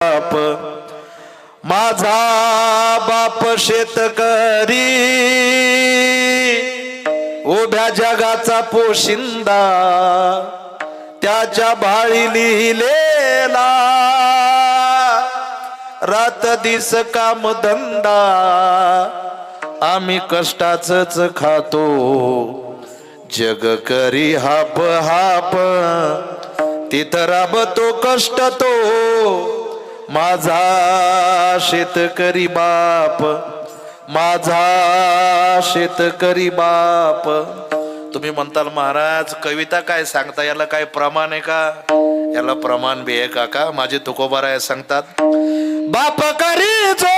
बाप माझा बाप शेतकरी उभ्या जगाचा पोशिंदा त्याच्या भाळी लिहिलेला रात दिस काम धंदा आम्ही कष्टाचंच खातो जग करी हाप हाप तिथं राबतो कष्ट तो माझा शेतकरी बाप माझा शेतकरी बाप। तुम्ही म्हणताल महाराज कविता काय सांगता याला काय प्रमाण आहे का? याला प्रमाण बी आहे काका। माझे तुकोबाराय सांगतात बाप करी जो